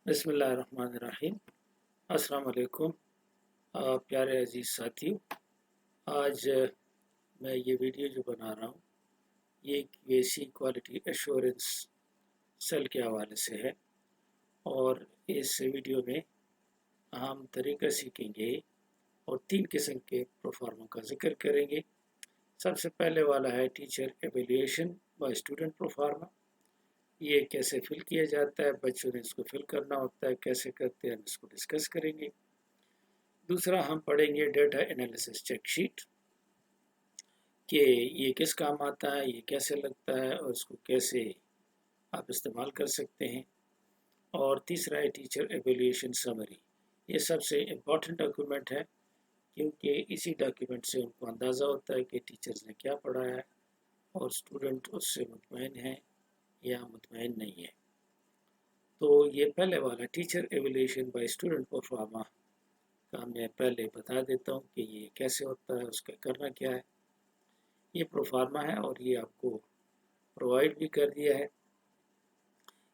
बिस्मिल्लाहिर्रहमानिर्रहीम। अस्सलाम वालेकुम प्यारे अजीज़ साथियों। आज मैं ये वीडियो जो बना रहा हूँ ये QAC क्वालिटी एश्योरेंस सेल के हवाले से है और इस वीडियो में हम तरीका सीखेंगे और 3 किस्म के प्रोफार्मा का जिक्र करेंगे। सबसे पहले वाला है teacher evaluation by student proforma. ये कैसे फिल किया जाता है, बच्चों ने इसको फिल करना होता है, कैसे करते हैं हम इसको डिस्कस करेंगे। दूसरा हम पढ़ेंगे डेटा एनालिसिस चेक शीट कि ये किस काम आता है, ये कैसे लगता है और इसको कैसे आप इस्तेमाल कर सकते हैं। और तीसरा है टीचर एवेल्यूएशन समरी। ये सबसे इम्पॉर्टेंट डॉक्यूमेंट है क्योंकि इसी डॉक्यूमेंट से उनको अंदाज़ा होता है कि टीचर्स ने क्या पढ़ाया है और स्टूडेंट उससे मुतमईन है या मुतमईन नहीं है। तो ये पहले वाला teacher evaluation by student proforma का मैं पहले बता देता हूँ कि ये कैसे होता है, उसका करना क्या है। ये प्रोफार्मा है और ये आपको प्रोवाइड भी कर दिया है।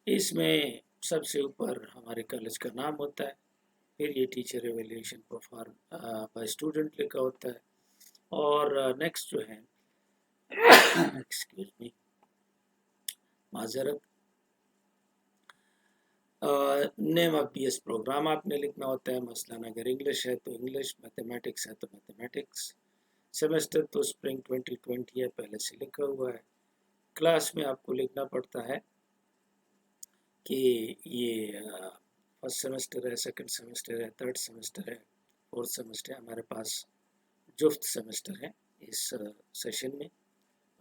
इसमें सबसे ऊपर हमारे कॉलेज का नाम होता है, फिर ये teacher evaluation perform by student लिखा होता है और नेक्स्ट जो है एक्सक्यूज मी माजरत नेम ऑफ BS प्रोग्राम आपने लिखना होता है। मसलन अगर इंग्लिश है तो इंग्लिश, मैथमेटिक्स है तो मैथमेटिक्स। सेमेस्टर तो स्प्रिंग 2020 है, पहले से लिखा हुआ है। क्लास में आपको लिखना पड़ता है कि ये फर्स्ट सेमेस्टर है, सेकंड सेमेस्टर है, थर्ड सेमेस्टर है, फोर्थ सेमेस्टर है। हमारे पास जुफ्त सेमेस्टर है इस सेशन में,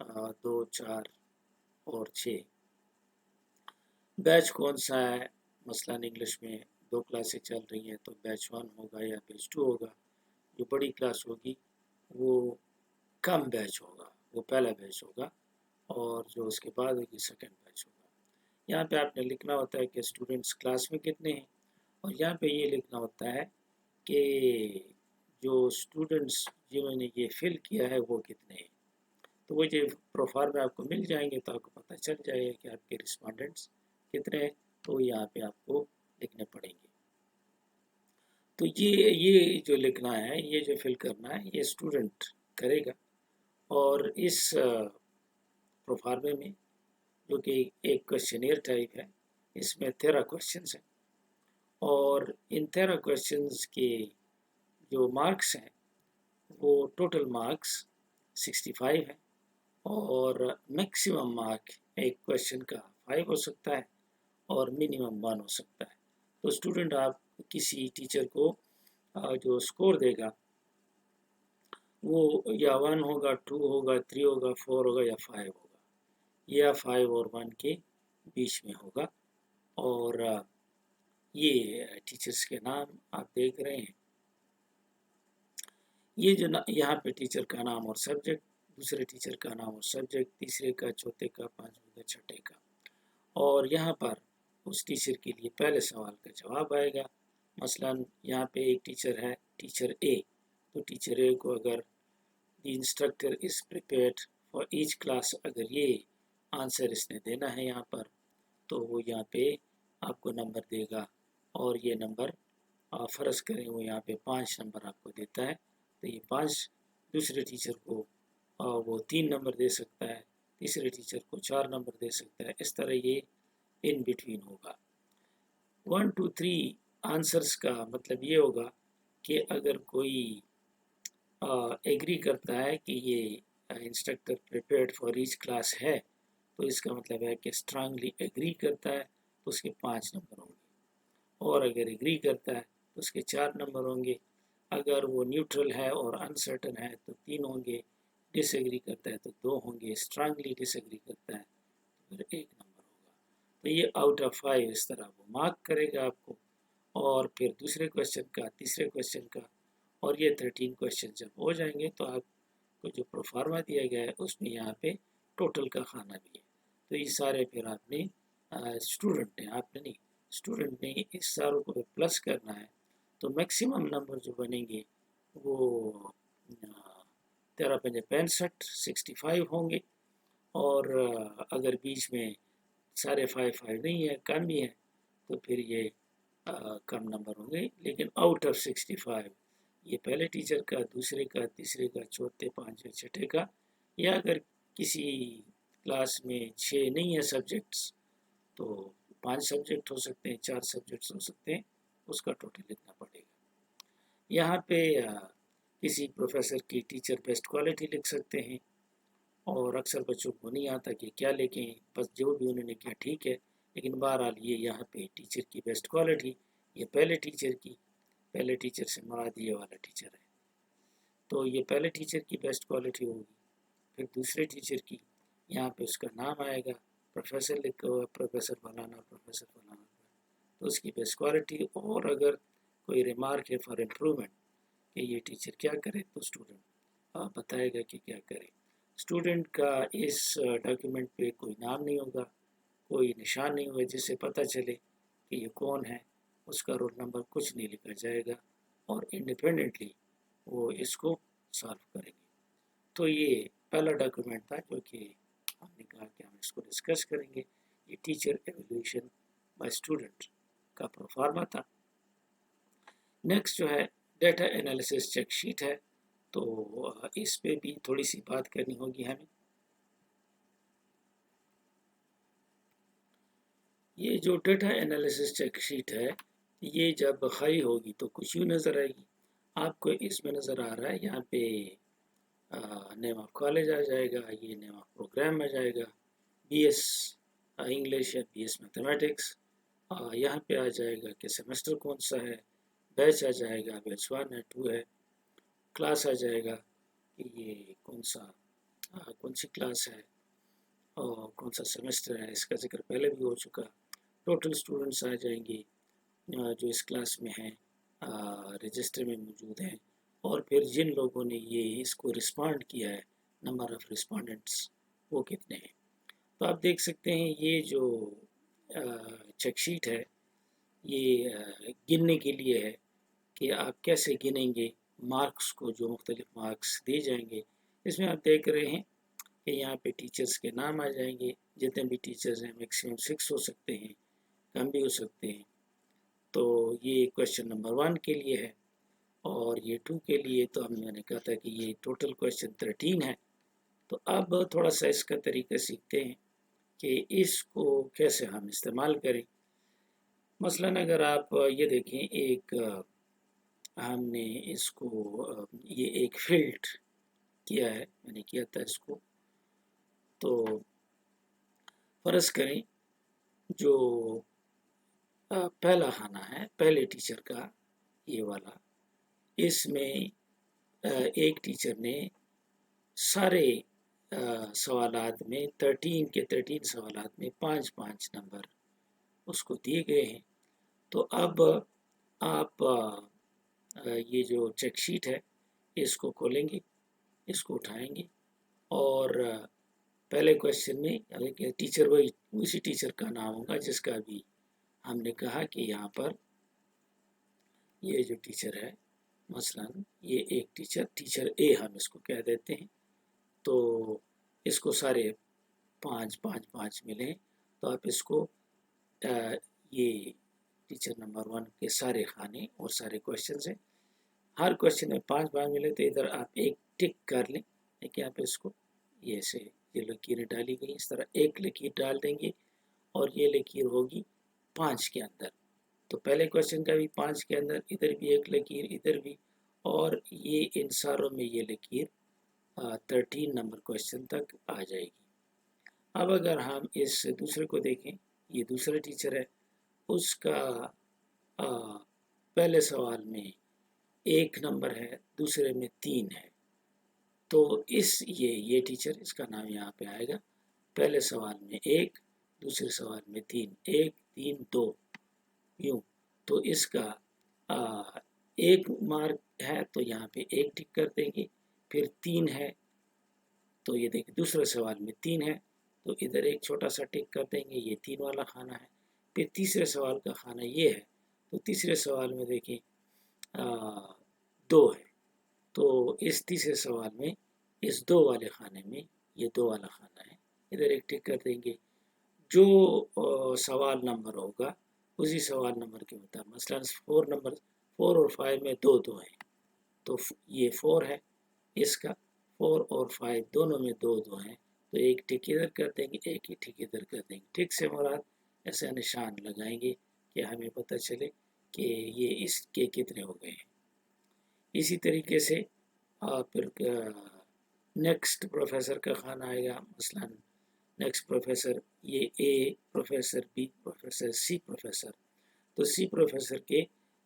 2, 4 और 6। बैच कौन सा है, मसलन इंग्लिश में 2 क्लासें चल रही हैं तो बैच 1 होगा या बैच 2 होगा। जो बड़ी क्लास होगी वो कम बैच होगा, वो पहला बैच होगा और जो उसके बाद होगी सेकंड बैच होगा। यहाँ पे आपने लिखना होता है कि स्टूडेंट्स क्लास में कितने हैं और यहाँ पे ये लिखना होता है कि जो स्टूडेंट्स जिन्होंने ये फिल किया है वो कितने हैं। तो वो जो प्रोफार्मा आपको मिल जाएंगे तो आपको पता चल जाएगा कि आपके रिस्पॉन्डेंट्स कितने हैं, तो यहाँ पे आपको लिखने पड़ेंगे। तो ये जो लिखना है, ये जो फिल करना है, ये स्टूडेंट करेगा और इस प्रोफार्मे में जो कि एक क्वेश्चनियर टाइप है, इसमें 13 क्वेश्चंस हैं और इन 13 क्वेश्चंस के जो मार्क्स हैं वो टोटल मार्क्स 65 है और मैक्सिमम मार्क एक क्वेश्चन का 5 हो सकता है और मिनिमम 1 हो सकता है। तो स्टूडेंट आप किसी टीचर को जो स्कोर देगा वो या 1 होगा, 2 होगा, 3 होगा, 4 होगा या 5 होगा, या 5 और 1 के बीच में होगा। और ये टीचर्स के नाम आप देख रहे हैं। ये जो यहाँ पे टीचर का नाम और सब्जेक्ट, दूसरे टीचर का नाम और सब्जेक्ट, तीसरे का, चौथे का, पांचवें का, छठे का, और यहाँ पर उस टीचर के लिए पहले सवाल का जवाब आएगा। मसलन यहाँ पे एक टीचर है, टीचर ए, तो टीचर ए को अगर the instructor is prepared for each class, अगर ये आंसर इसने देना है यहाँ पर, तो वो यहाँ पे आपको नंबर देगा और ये नंबर फ़र्ज़ करें वो यहाँ पे 5 नंबर आपको देता है, तो ये 5 दूसरे टीचर को वो 3 नंबर दे सकता है, तीसरे टीचर को 4 नंबर दे सकता है। इस तरह ये इन बिटवीन होगा। 1, 2, 3 आंसर्स का मतलब ये होगा कि अगर कोई एग्री करता है कि ये instructor prepared for each class है, तो इसका मतलब है कि स्ट्रांगली एग्री करता है, तो उसके 5 नंबर होंगे। और अगर एग्री करता है तो उसके 4 नंबर होंगे। अगर वो न्यूट्रल है और अनसर्टन है तो 3 होंगे, डिसएग्री करता है तो 2 होंगे, स्ट्रांगली डिसएग्री करता है तो फिर 1 नंबर होगा। तो ये आउट ऑफ 5 इस तरह वो मार्क करेगा आपको, और फिर दूसरे क्वेश्चन का, तीसरे क्वेश्चन का, और ये 13 क्वेश्चन जब हो जाएंगे तो आपको जो प्रोफार्मा दिया गया है उसमें यहाँ पे टोटल का खाना भी है। तो ये सारे फिर आपने स्टूडेंट ने, आपने नहीं, स्टूडेंट ने इस सारों को प्लस करना है, तो मैक्सिमम नंबर जो बनेंगे वो 13 पंजे 65, 65 होंगे। और अगर बीच में सारे 5 नहीं है, कम ही है, तो फिर ये کم نمبر ہوں گے، لیکن آؤٹ آف 65 یہ پہلے ٹیچر کا، دوسرے کا، تیسرے کا، چوتھے، پانچویں، چھٹے کا، یا اگر کسی کلاس میں 6 نہیں ہے سبجیکٹس تو 5 سبجیکٹ ہو سکتے ہیں، 4 سبجیکٹس ہو سکتے ہیں، اس کا ٹوٹل لکھنا پڑے گا۔ یہاں پہ کسی پروفیسر کی ٹیچر بیسٹ کوالٹی لکھ سکتے ہیں، اور اکثر بچوں کو نہیں آتا کہ کیا لکھیں، بس جو بھی انہوں نے کیا ٹھیک ہے، لیکن بہرحال یہ یہاں پہ ٹیچر کی بیسٹ کوالٹی، یہ پہلے ٹیچر سے مراد یہ والا ٹیچر ہے، تو یہ پہلے ٹیچر کی بیسٹ کوالٹی ہوگی۔ پھر دوسرے ٹیچر کی، یہاں پہ اس کا نام آئے گا، پروفیسر لکھا ہوا پروفیسر فلانا، پروفیسر فلانا، تو اس کی بیسٹ کوالٹی، اور اگر کوئی ریمارک ہے فار امپرومنٹ کہ یہ ٹیچر کیا کرے تو اسٹوڈنٹ بتائے گا کہ کیا کرے۔ اسٹوڈنٹ کا اس ڈاکیومنٹ پہ کوئی نام نہیں ہوگا، کوئی نشان نہیں ہوگا جس سے پتہ چلے کہ یہ کون ہے، اس کا رول نمبر کچھ نہیں لکھا جائے گا، اور انڈیپینڈنٹلی وہ اس کو سالو کریں گے۔ تو یہ پہلا ڈاکیومنٹ تھا جو کہ ہم نے کہا کہ ہم اس کو ڈسکس کریں گے، یہ ٹیچر ایویلیویشن بائی اسٹوڈنٹ کا پروفارما تھا۔ نیکسٹ جو ہے ڈیٹا انالیسس چیک شیٹ ہے، تو اس پہ بھی تھوڑی سی بات کرنی ہوگی ہمیں۔ یہ جو ڈیٹا انالیسس چیک شیٹ ہے، یہ جب خالی ہوگی تو کچھ یوں نظر آئے گی، آپ کو اس میں نظر آ رہا ہے، یہاں پہ نیم آف کالج آ جائے گا، یہ نیم آف پروگرام آ جائے گا، بی ایس انگلش یا بی ایس میتھمیٹکس، یہاں پہ آ جائے گا کہ سیمسٹر کون سا ہے، بیچ آ جائے گا، بیچ 1 ہے 2 ہے، کلاس آ جائے گا کہ یہ کون سی کلاس ہے اور کون سا سیمسٹر ہے، اس کا ذکر پہلے بھی ہو چکا۔ ٹوٹل اسٹوڈنٹس آ جائیں گے جو اس کلاس میں ہیں، رجسٹر میں موجود ہیں، اور پھر جن لوگوں نے یہ اس کو رسپانڈ کیا ہے، نمبر آف رسپونڈنٹس وہ کتنے ہیں۔ تو آپ دیکھ سکتے ہیں یہ جو چیک شیٹ ہے یہ گننے کے لیے ہے کہ آپ کیسے گنیں گے مارکس کو، جو مختلف مارکس دیے جائیں گے۔ اس میں آپ دیکھ رہے ہیں کہ یہاں پہ ٹیچرز کے نام آ جائیں گے، جتنے بھی ٹیچرز ہیں میکسیمم 6 ہو سکتے ہیں، کم بھی ہو سکتے ہیں۔ تو یہ کویشچن نمبر 1 کے لیے ہے، اور یہ 2 کے لیے تو ہم نے کہا تھا کہ یہ ٹوٹل کویشچن 13 ہے۔ تو اب تھوڑا سا اس کا طریقہ سیکھتے ہیں کہ اس کو کیسے ہم استعمال کریں۔ مثلا اگر آپ یہ دیکھیں، ایک ہم نے اس کو یہ ایک فلٹ کیا ہے، میں نے کیا تھا اس کو، تو فرض کریں جو پہلا خانہ ہے پہلے ٹیچر کا یہ والا، اس میں ایک ٹیچر نے سارے سوالات میں 13 کے 13 سوالات میں 5 نمبر اس کو دیے گئے ہیں۔ تو اب آپ یہ جو چیک شیٹ ہے اس کو کھولیں گے، اس کو اٹھائیں گے، اور پہلے کویشچن میں ٹیچر اسی ٹیچر کا نام ہوگا جس کا بھی ہم نے کہا کہ یہاں پر یہ جو ٹیچر ہے، مثلا یہ ایک ٹیچر اے ہم اس کو کہہ دیتے ہیں، تو اس کو سارے 5 ملیں، تو آپ اس کو یہ ٹیچر نمبر 1 کے سارے خانے اور سارے کویشچنز ہیں، ہر کویشچن میں 5 ملے تو ادھر آپ ایک ٹک کر لیں، لیکن آپ اس کو یہ سے یہ لکیریں ڈالی گئی، اس طرح ایک لکیر ڈال دیں گے، اور یہ لکیر ہوگی 5 کے اندر، تو پہلے کویشچن کا بھی 5 کے اندر، ادھر بھی ایک لکیر، ادھر بھی، اور یہ ان ساروں میں یہ لکیر 13 نمبر کویشچن تک آ جائے گی۔ اب اگر ہم اس دوسرے کو دیکھیں، یہ دوسرا ٹیچر ہے، اس کا پہلے سوال میں 1 نمبر ہے، دوسرے میں 3 ہے، تو یہ ٹیچر، اس کا نام یہاں پہ آئے گا، پہلے سوال میں 1، دوسرے سوال میں 3، 1 3 2 یوں، تو اس کا 1 مارک ہے تو یہاں پہ 1 ٹک کر دیں گے، پھر 3 ہے تو یہ دیکھیں دوسرے سوال میں 3 ہے تو ادھر ایک چھوٹا سا ٹک کر دیں گے، یہ 3 والا خانہ ہے، پھر تیسرے سوال کا خانہ یہ ہے، تو تیسرے سوال میں دیکھیں 2 ہے، تو اس تیسرے سوال میں اس 2 والے خانے میں یہ 2 والا خانہ ہے، ادھر ایک ٹک کر دیں گے۔ جو سوال نمبر ہوگا उसी सवाल नंबर के मुताबिक। मसलन 4 और 5 में 2 हैं, तो ये 4 है, इसका 4 और 5 दोनों में 2 हैं, तो एक टिक इधर कर देंगे, एक ही टिक इधर कर देंगे। टिक से मुराद ऐसा निशान लगाएंगे कि हमें पता चले कि ये इसके कितने हो गए हैं। इसी तरीके से फिर नेक्स्ट प्रोफेसर का खाना आएगा। मसलन नेक्स्ट प्रोफेसर, ये ए प्रोफेसर, बी प्रोफेसर, सी प्रोफेसर। तो सी प्रोफेसर के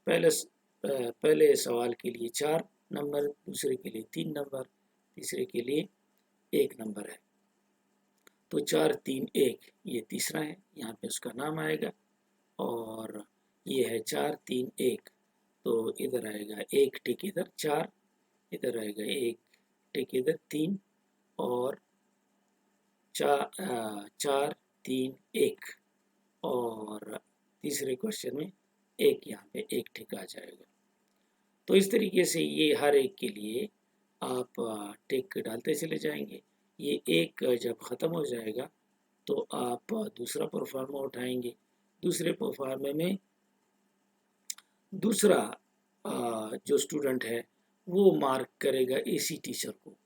पहले सवाल के लिए 4 नंबर, दूसरे के लिए 3 नंबर, तीसरे के लिए 1 नंबर है। तो 4 3 1 ये तीसरा है, यहाँ पे उसका नाम आएगा। और ये है 4 3 1, तो इधर आएगा 1 टिक इधर, 4 इधर आएगा, 1 टिक इधर, 3 और 4 3 1, और तीसरे क्वेश्चन में 1 यहाँ पे 1 टिक आ जाएगा। तो इस तरीके से ये हर एक के लिए आप टिक डालते चले जाएंगे। ये एक जब ख़त्म हो जाएगा तो आप दूसरा परफॉर्मा उठाएंगे। दूसरे परफॉर्मे में दूसरा जो स्टूडेंट है वो मार्क करेगा इसी टीचर को।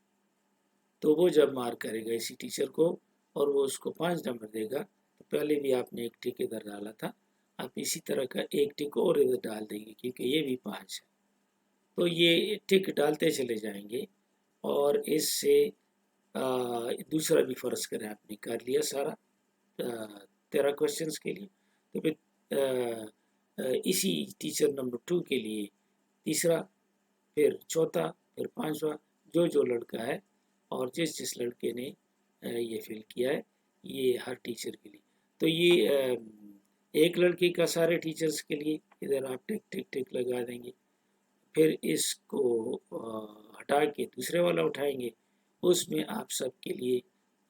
तो वो जब मार्क करेगा इसी टीचर को और वो उसको 5 नंबर देगा, तो पहले भी आपने 1 टिक इधर डाला था, आप इसी तरह का 1 टिक और इधर डाल देंगे क्योंकि ये भी 5 है। तो ये टिक डालते चले जाएंगे और इससे दूसरा भी फ़र्ज़ करें आपने कर लिया सारा 13 क्वेश्चंस के लिए, तो फिर इसी टीचर नंबर 2 के लिए तीसरा, फिर चौथा, फिर 5वां, जो लड़का है और जिस लड़के ने ये फिल किया है, ये हर टीचर के लिए। तो ये एक लड़के का सारे टीचर्स के लिए इधर आप टिक टिक टिक लगा देंगे। फिर इसको हटा के दूसरे वाला उठाएंगे, उसमें आप सब के लिए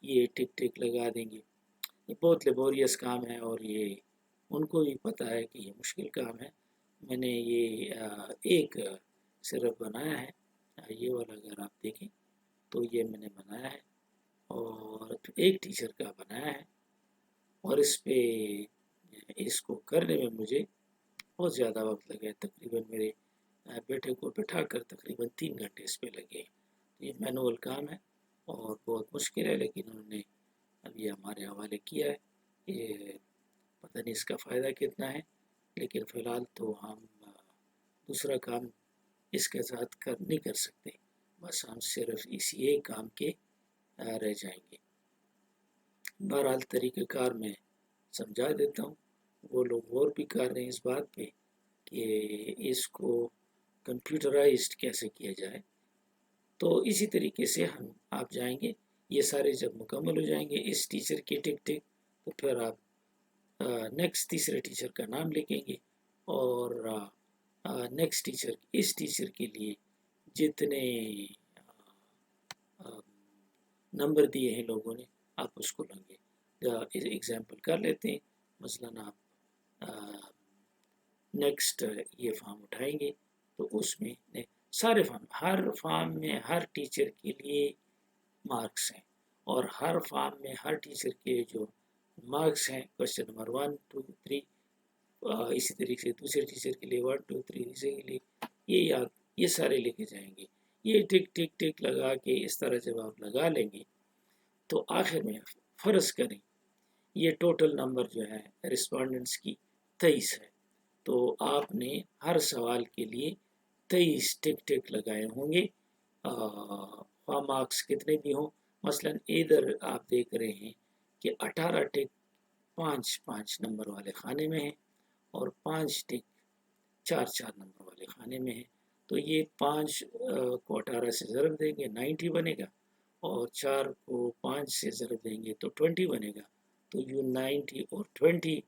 ये टिक टिक लगा देंगे। ये बहुत लेबोरियस काम है और ये उनको भी पता है कि ये मुश्किल काम है। मैंने ये एक सिर्फ बनाया है, ये वाला अगर आप देखें तो ये मैंने बनाया है और एक टीचर का बनाया है, और इसको करने में मुझे बहुत ज़्यादा वक्त लगा। तकरीबन मेरे बेटे को बिठा कर तकरीबन 3 घंटे इस पे लगे। ये मैनुअल काम है और बहुत मुश्किल है, लेकिन उन्होंने अभी हमारे हवाले किया है। ये पता नहीं इसका फ़ायदा कितना है, लेकिन फ़िलहाल तो हम दूसरा काम इसके साथ नहीं कर सकते, बस हम सिर्फ इसी एक काम के रह जाएंगे। बहरहाल तरीक़ेकार मैं समझा देता हूँ, वो लोग और भी कर रहे हैं इस बात पे कि इसको कंप्यूटराइज्ड कैसे किया जाए। तो इसी तरीके से आप जाएंगे, ये सारे जब मुकम्मल हो जाएंगे इस टीचर के टिक टिक, तो फिर आप नेक्स्ट तीसरे टीचर का नाम लिखेंगे और नेक्स्ट टीचर, इस टीचर के लिए जितने नंबर दिए हैं लोगों ने, आप उसको लेंगे। एग्जाम्पल कर लेते हैं, मसलन आप नेक्स्ट ये फॉर्म उठाएंगे तो उसमें सारे फॉर्म, हर फॉर्म में हर टीचर के लिए मार्क्स हैं, और हर फॉर्म में हर टीचर के जो मार्क्स हैं क्वेश्चन नंबर 1 2 3, इसी तरीके से दूसरे टीचर के लिए 1 2 3, तीसरे के लिए ये सारे लेके जाएंगे। ये टिक टिक टिक लगा के इस तरह जब आप लगा लेंगे तो आखिर में फ़र्ज़ करें ये टोटल नंबर जो है रिस्पोंडेंट्स की 23 है, तो आपने हर सवाल के लिए 23 टिक टिक लगाए होंगे, मार्क्स कितने भी हों। मसलन इधर आप देख रहे हैं कि 18 टिक 5 नंबर वाले खाने में है और 5 टिक 4 नंबर वाले खाने में है। तो ये 5 को 18 से ज़रब देंगे 90 बनेगा, और 4 को 5 से ज़रब देंगे तो 20 बनेगा। तो ये 90 और 20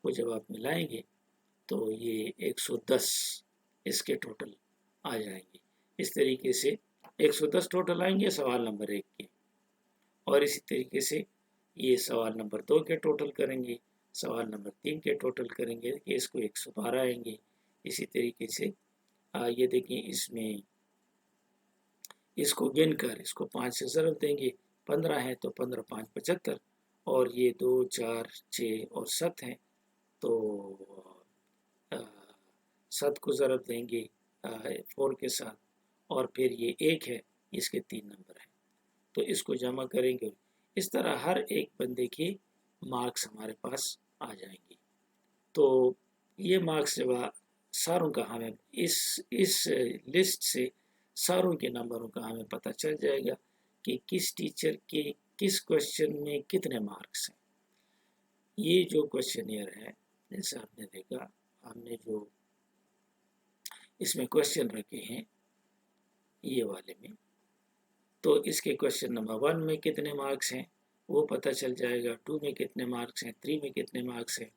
को जब आप मिलाएंगे तो ये 110 इसके टोटल आ जाएंगे। इस तरीके से 110 टोटल आएंगे सवाल नंबर 1 के, और इसी तरीके से ये सवाल नंबर 2 के टोटल करेंगे, सवाल नंबर 3 के टोटल करेंगे कि इसको 112 आएंगे। इसी तरीके से ये देखिए, इसमें इसको गिन कर इसको 5 से ज़रब देंगे, 15 है तो 15 5 75, और ये 2 4 6 और 7 हैं तो 7 को ज़रब देंगे 4 के साथ, और फिर ये 1 है, इसके 3 नंबर हैं, तो इसको जमा करेंगे। इस तरह हर एक बंदे के मार्क्स हमारे पास आ जाएंगे। तो ये मार्क्स जब सारों का हमें इस लिस्ट से सारों के नंबरों का हमें पता चल जाएगा कि किस टीचर के किस क्वेश्चन में कितने मार्क्स हैं। ये जो क्वेश्चनियर है, जैसे आपने देखा, हमने जो इसमें क्वेश्चन रखे हैं ये वाले में, तो इसके क्वेश्चन नंबर 1 में कितने मार्क्स हैं वो पता चल जाएगा, 2 में कितने मार्क्स हैं, 3 में कितने मार्क्स हैं।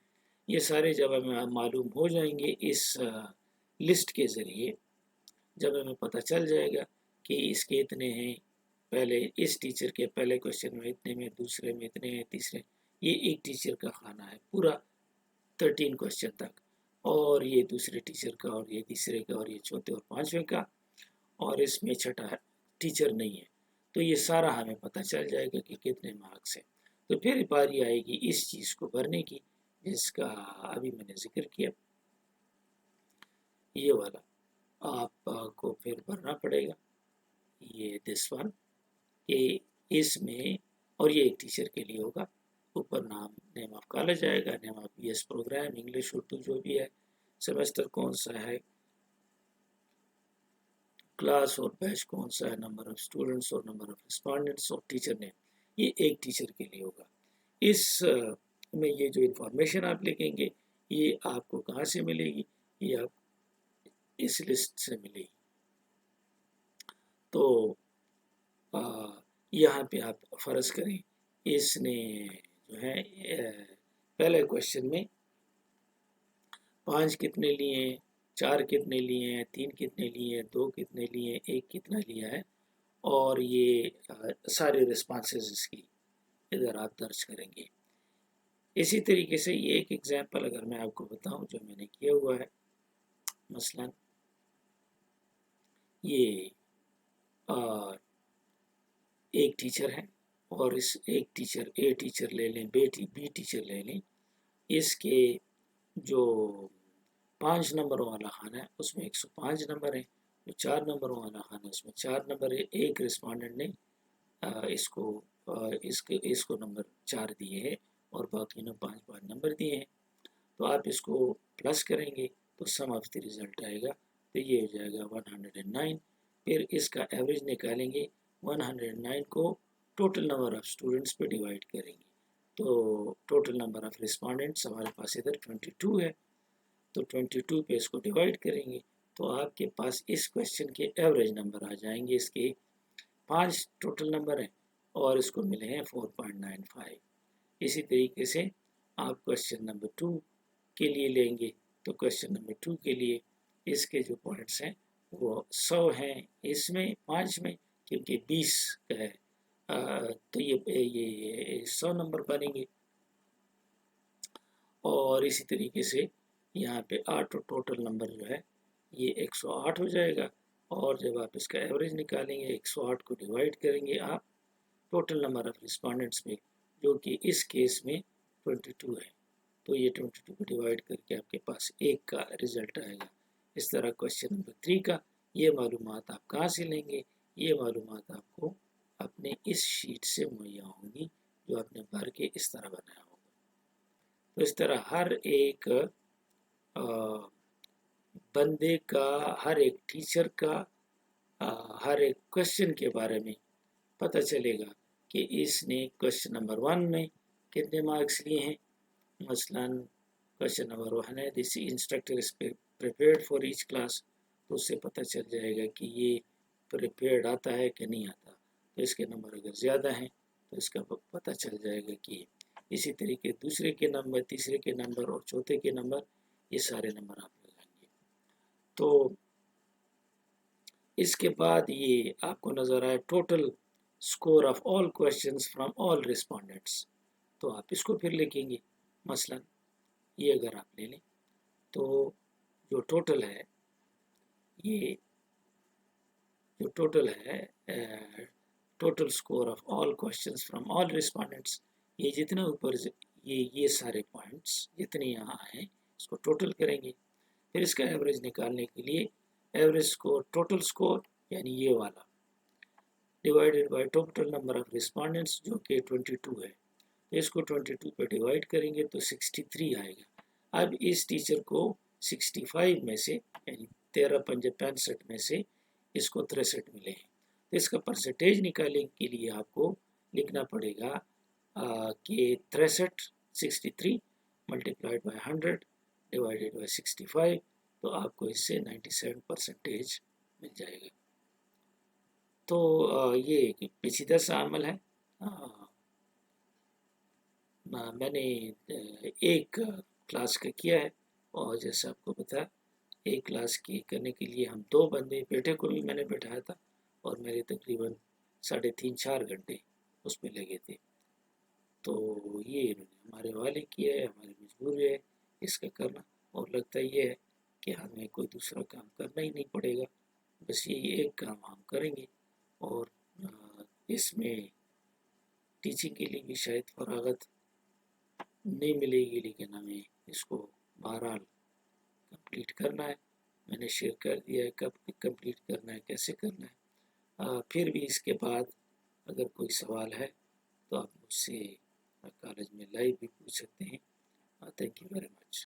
ये सारे जब हमें मालूम हो जाएंगे इस लिस्ट के ज़रिए, जब हमें पता चल जाएगा कि इसके इतने हैं, पहले इस टीचर के पहले क्वेश्चन में इतने में, दूसरे में इतने हैं, तीसरे, ये एक टीचर का खाना है पूरा 13 क्वेश्चन तक, और ये दूसरे टीचर का, और ये तीसरे का, और ये चौथे और पांचवें का, और इसमें छठा टीचर नहीं है। तो ये सारा हमें पता चल जाएगा कि कितने मार्क्स हैं। तो फिर बारी आएगी इस चीज़ को भरने की जिसका अभी मैंने जिक्र किया, ये वाला आपको फिर भरना पड़ेगा, ये दिस वन, ये इसमें, और ये एक टीचर के लिए होगा। ऊपर नाम, नेम ऑफ कॉलेज आएगा, name of BS programme, English Urdu जो भी है, सेमेस्टर कौन सा है, क्लास और बैच कौन सा है, नंबर ऑफ स्टूडेंट्स और नंबर ऑफ रिस्पॉन्डेंट्स और टीचर नेम, ये एक टीचर के लिए होगा। इस में ये जो इन्फॉर्मेशन आप लिखेंगे ये आपको कहाँ से मिलेगी, ये आप इस लिस्ट से मिलेगी। तो यहाँ पे आप फ़र्ज़ करें इसने जो है पहले क्वेश्चन में 5 कितने लिए हैं, 4 कितने लिए हैं, 3 कितने लिए हैं, 2 कितने लिए हैं, 1 कितना लिया है, और ये सारे रिस्पॉन्सेज इसकी इधर आप दर्ज करेंगे। इसी तरीके से ये एक एग्जांपल अगर मैं आपको बताऊं जो मैंने किया हुआ है, मसलन ये एक टीचर है, और इस एक टीचर, ए टीचर ले लें, बी टीचर ले लें, इसके जो 5 नंबरों वाला खाना है उसमें 105 नंबर है, जो 4 नंबरों वाला खाना है उसमें 4 नंबर है। एक रिस्पॉन्डेंट ने इसको नंबर 4 दिए हैं और बाकी ने 5 नंबर दिए हैं। तो आप इसको प्लस करेंगे तो सम ऑफ द रिजल्ट आएगा, तो ये हो जाएगा 109। फिर इसका एवरेज निकालेंगे, 109 को टोटल नंबर ऑफ स्टूडेंट्स पे डिवाइड करेंगे, तो टोटल नंबर ऑफ रिस्पॉन्डेंट्स हमारे पास इधर 22 है, तो 22 पे इसको डिवाइड करेंगे तो आपके पास इस क्वेश्चन के एवरेज नंबर आ जाएंगे। इसके 5 टोटल नंबर हैं और इसको मिले हैं 4.95। इसी तरीके से आप क्वेश्चन नंबर 2 के लिए लेंगे, तो क्वेश्चन नंबर 2 के लिए इसके जो पॉइंट्स हैं वो 100 हैं इसमें 5 में, क्योंकि 20 का है, तो ये 100 नंबर बनेंगे। और इसी तरीके से यहाँ पे 8 टोटल नंबर जो है ये 108 हो जाएगा, और जब आप इसका एवरेज निकालेंगे 108 को डिवाइड करेंगे आप टोटल नंबर ऑफ रिस्पॉन्डेंट्स में, जो कि इस केस में 22 है, तो ये 22 को डिवाइड करके आपके पास 1 का रिजल्ट आएगा। इस तरह क्वेश्चन नंबर 3 का ये मालूमात आप कहाँ से लेंगे, ये मालूमात आपको अपने इस शीट से मुहैया होंगी जो आपने भर के इस तरह बनाया होगा। तो इस तरह हर एक बंदे का, हर एक टीचर का हर एक क्वेश्चन के बारे में पता चलेगा कि इसने क्वेश्चन नंबर 1 में कितने मार्क्स लिए हैं। मसलन क्वेश्चन नंबर 1 है, this instructor is prepared for each class, तो उससे पता चल जाएगा कि ये प्रिपेयर्ड आता है कि नहीं आता, तो इसके नंबर अगर ज़्यादा हैं तो इसका पता चल जाएगा कि। इसी तरीके दूसरे के नंबर, तीसरे के नंबर और चौथे के नंबर, ये सारे नंबर आप लगाएंगे। तो इसके बाद ये आपको नज़र आए total score of all questions from all respondents, तो आप इसको फिर लिखेंगे। मसलन ये अगर आप ले लें तो जो टोटल है, ये जो टोटल है total score of all questions from all respondents, ये जितना ऊपर ये सारे पॉइंट्स जितने यहाँ आए इसको टोटल करेंगे, پھر اس کا ایوریج نکالنے کے لیے ایوریج اسکور ٹوٹل اسکور یعنی یہ والا divided by total number of respondents جو کہ 22 ہے، تو اس کو 22 پہ ڈیوائڈ کریں گے تو 63 آئے گا۔ اب اس ٹیچر کو 65 میں سے یعنی 13 پنجے 65 میں سے اس کو 63 ملے ہیں، تو اس کا پرسنٹیج نکالنے کے لیے آپ کو لکھنا پڑے گا کہ 63 ملٹیپلائڈ بائی 100 ڈیوائڈیڈ بائی 65، تو آپ کو اس سے 97% مل جائے گا۔ تو یہ پیچیدہ سا عمل ہے۔ میں نے ایک کلاس کا کیا ہے، اور جیسے آپ کو پتا ایک کلاس کی کرنے کے لیے ہم 2 بندے، بیٹے کو بھی میں نے بٹھایا تھا اور میرے تقریباً 3.5-4 گھنٹے اس میں لگے تھے۔ تو یہ انہوں نے ہمارے حوالے کیا ہے، ہماری مجبوری ہے اس کا کرنا، اور لگتا یہ ہے کہ ہمیں کوئی دوسرا کام کرنا ہی نہیں پڑے گا، بس یہی ایک کام ہم کریں گے، اور اس میں ٹیچنگ کے لیے بھی شاید فراغت نہیں ملے گی، لیکن ہمیں اس کو بہرحال کمپلیٹ کرنا ہے۔ میں نے شیئر کر دیا ہے کب کمپلیٹ کرنا ہے، کیسے کرنا ہے۔ پھر بھی اس کے بعد اگر کوئی سوال ہے تو آپ مجھ سے کالج میں لائیو بھی پوچھ سکتے ہیں۔ Thank you very much.